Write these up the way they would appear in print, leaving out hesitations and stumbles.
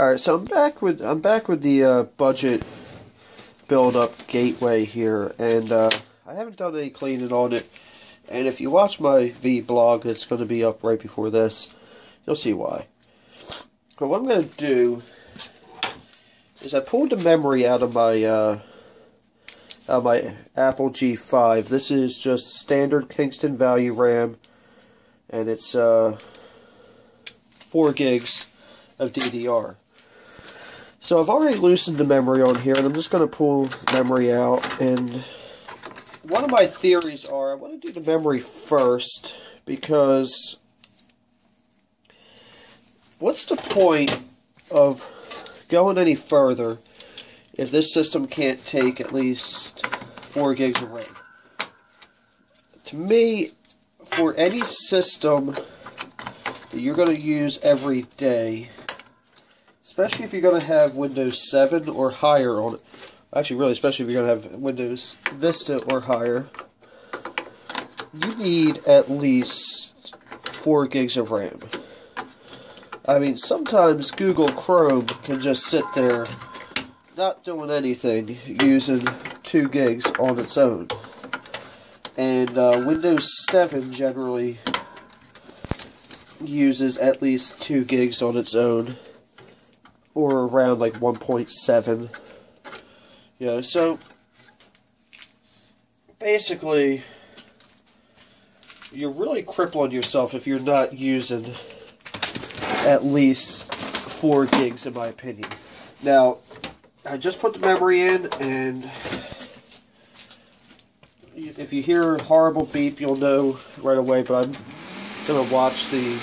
Alright, so I'm back with the budget build-up gateway here, and I haven't done any cleaning on it. And if you watch my vlog, it's going to be up right before this. You'll see why. But what I'm going to do is I pulled the memory out of my Apple G5. This is just standard Kingston value RAM, and it's 4 gigs of DDR. So I've already loosened the memory on here, and I'm just going to pull memory out. And one of my theories are I want to do the memory first, because what's the point of going any further if this system can't take at least 4 gigs of RAM? To me, for any system that you're going to use every day, especially if you're going to have Windows 7 or higher on it, actually really especially if you're going to have Windows Vista or higher, you need at least 4 gigs of RAM. I mean, sometimes Google Chrome can just sit there not doing anything using 2 gigs on its own. And Windows 7 generally uses at least 2 gigs on its own, or around like 1.7. You know, so basically you're really crippling yourself if you're not using at least 4 gigs, in my opinion. Now, I just put the memory in, and if you hear a horrible beep, you'll know right away, but I'm going to watch the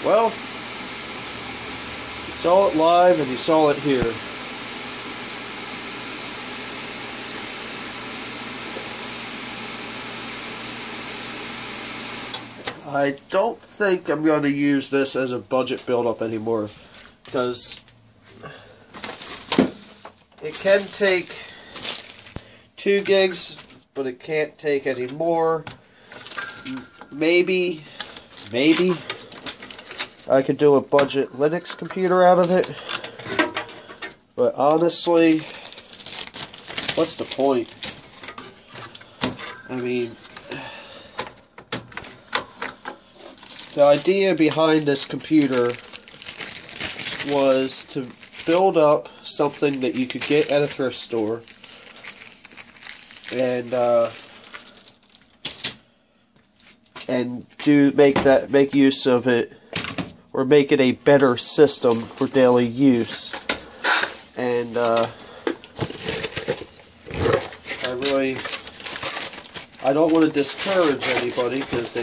well, you saw it live and you saw it here. I don't think I'm going to use this as a budget build-up anymore, because it can take 2 gigs, but it can't take any more. Maybe I could do a budget Linux computer out of it, but honestly, what's the point? I mean, the idea behind this computer was to build up something that you could get at a thrift store, and make use of it, or make it a better system for daily use. And I don't want to discourage anybody, because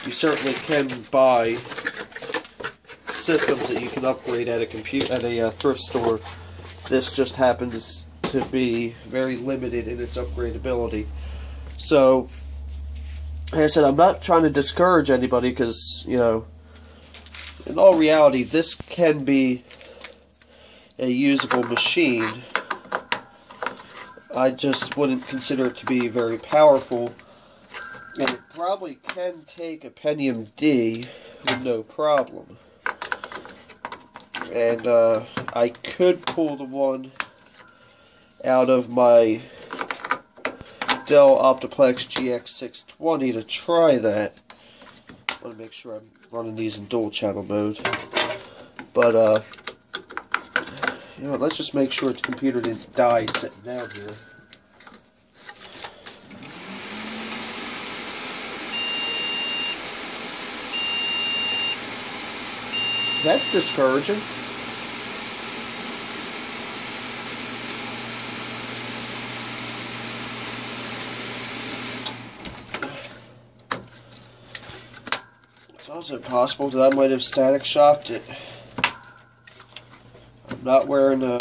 you certainly can buy systems that you can upgrade at a thrift store. This just happens to be very limited in its upgradability. So, like I said, I'm not trying to discourage anybody, because, you know, in all reality, this can be a usable machine. I just wouldn't consider it to be very powerful. And it probably can take a Pentium D with no problem. And I could pull the one out of my Dell Optiplex GX620 to try that. I want to make sure I'm running these in dual channel mode. But, you know, let's just make sure the computer didn't die sitting down here. That's discouraging. It's also possible that I might have static shocked it. I'm not wearing a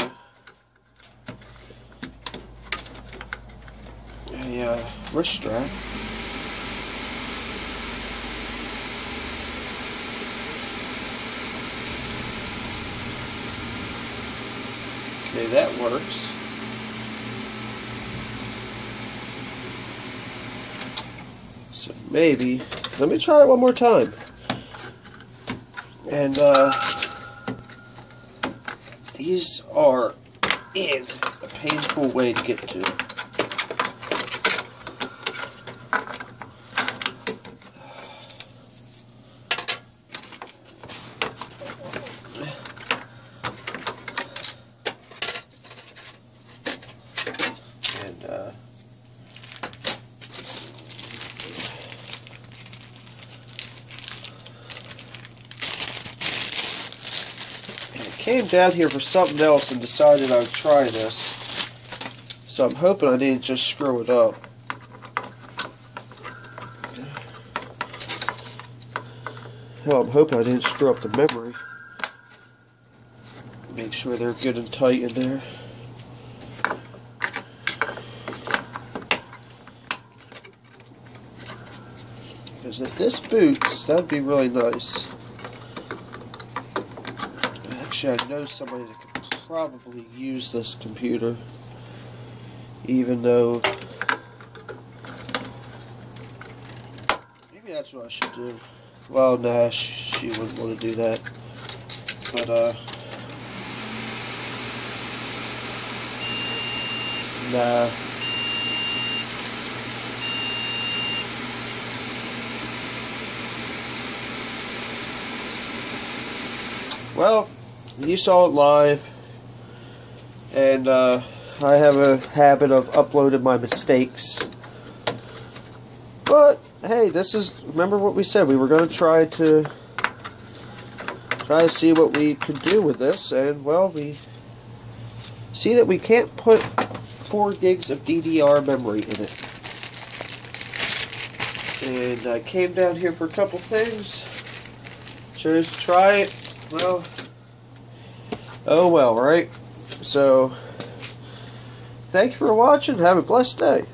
wrist strap. Okay, that works. So maybe, let me try it one more time. And these are in a painful way to get to. Came down here for something else and decided I would try this. So I'm hoping I didn't just screw it up. Well, I'm hoping I didn't screw up the memory. Make sure they're good and tight in there. Because if this boots, that'd be really nice. Actually, I know somebody that could probably use this computer, even though maybe that's what I should do. Well, nah, she wouldn't want to do that, but nah. Well, you saw it live, and I have a habit of uploading my mistakes. But hey, this is, remember what we said, we were going to try to see what we could do with this, and well, we see that we can't put 4 gigs of DDR memory in it. And I came down here for a couple things, chose to try it. Well, oh well, right? So, thank you for watching. Have a blessed day.